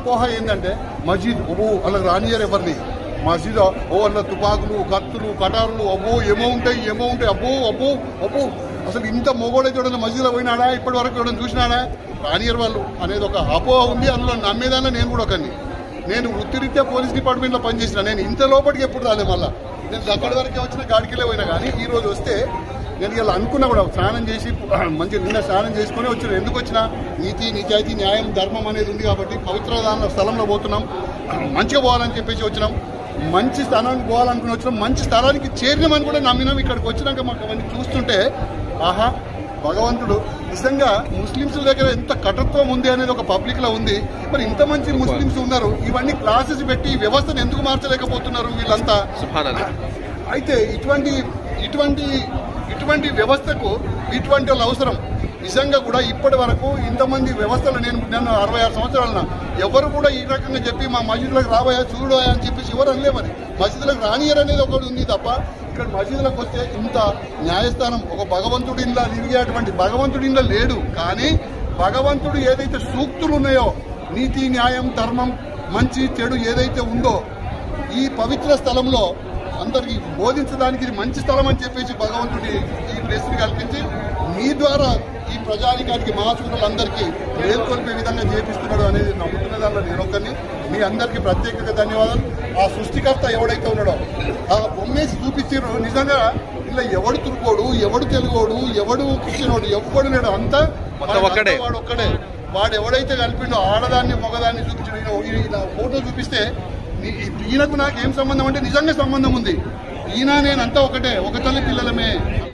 అపోహ ఏంటంటే మస్జిద్ అలా రానియర్ ఎవరిని మస్జిద్ అలా తుపాకులు కత్తులు కటారులు ఏమో ఉంటాయి అబ్బో అసలు ఇంత మొగోడైతే చూడండి మస్జిద్లో పోయినాడా ఇప్పటి వరకు చూడండి చూసినాడా రానియర్ వాళ్ళు అనేది ఒక అపోహ ఉంది. అందులో నమ్మేదాన్ని నేను కూడా ఒకరిని. నేను వృత్తిరీత్యా పోలీస్ డిపార్ట్మెంట్లో పనిచేసిన. నేను ఇంత లోపలికి ఎప్పుడు రాలే. మళ్ళీ నేను అక్కడి వరకే వచ్చిన గాడికిలే పోయినా. కానీ ఈ రోజు వస్తే నేను ఇలా అనుకున్నా కూడా స్నానం చేసి మంచిగా నిన్న స్నానం చేసుకుని వచ్చిన. ఎందుకు వచ్చినా నీతి నిజాయితీ న్యాయం ధర్మం అనేది ఉంది కాబట్టి పవిత్ర స్థలంలో పోతున్నాం, మంచిగా పోవాలని చెప్పేసి వచ్చినాం. మంచి స్థానానికి పోవాలనుకుని వచ్చినాం, మంచి స్థానానికి చేరినామని కూడా నమ్మినాం. ఇక్కడికి వచ్చినాక మాకు అవన్నీ చూస్తుంటే ఆహా భగవంతుడు నిజంగా ముస్లింస్ దగ్గర ఎంత కఠత్వం ఉంది అనేది ఒక పబ్లిక్ లో ఉంది. మరి ఇంత మంచి ముస్లింస్ ఉన్నారు, ఇవన్నీ క్లాసెస్ పెట్టి వ్యవస్థను ఎందుకు మార్చలేకపోతున్నారు వీళ్ళంతా? అయితే ఇటువంటి వ్యవస్థకు ఇటువంటి వాళ్ళు అవసరం. నిజంగా కూడా ఇప్పటి వరకు ఇంతమంది వ్యవస్థలు నేను 66 సంవత్సరాలన్నా ఎవరు కూడా ఈ రకంగా చెప్పి మా మస్జిద్లకు రాబోయా చూడబోయా అని చెప్పేసి ఎవరు అనలే. మరి మస్జిద్లకు రానియర్ అనేది ఒకటి ఉంది తప్ప ఇక్కడ మస్జిద్లకు వస్తే ఇంత న్యాయస్థానం ఒక భగవంతుడి ఇంట్లో తిరిగేటువంటి భగవంతుడి ఇంట్లో లేడు. కానీ భగవంతుడు ఏదైతే సూక్తులు ఉన్నాయో నీతి న్యాయం ధర్మం మంచి చెడు ఏదైతే ఉందో ఈ పవిత్ర స్థలంలో అందరికి బోధించడానికి ఇది మంచి స్థలం అని చెప్పేసి భగవంతుడి ఈ ప్లేస్ని కల్పించి మీ ద్వారా ఈ ప్రజానికానికి మహాశూరులందరికీ మేల్కొల్పే విధంగా చేపిస్తున్నాడు అనేది నమ్ముతున్న దానిలో నేను ఒకరిని. మీ అందరికీ ప్రత్యేకంగా ధన్యవాదాలు. ఆ సృష్టికర్త ఎవడైతే ఉన్నాడో ఆ బొమ్మేసి చూపించారు. నిజంగా ఇలా ఎవడు తురుకోడు, ఎవడు తెలుగోడు, ఎవడు క్రిస్టియనోడు ఎవడు లేడు, అంతా వాడు ఒక్కడే. వాడు ఎవడైతే కలిపిండో ఆడదాన్ని మగదాన్ని చూపించాడు. ఇలా ఫోటో చూపిస్తే ఈయనకు నాకేం సంబంధం అంటే నిజంగా సంబంధం ఉంది. ఈయన నేనంతా ఒకటే, ఒక తల్లి పిల్లలమే.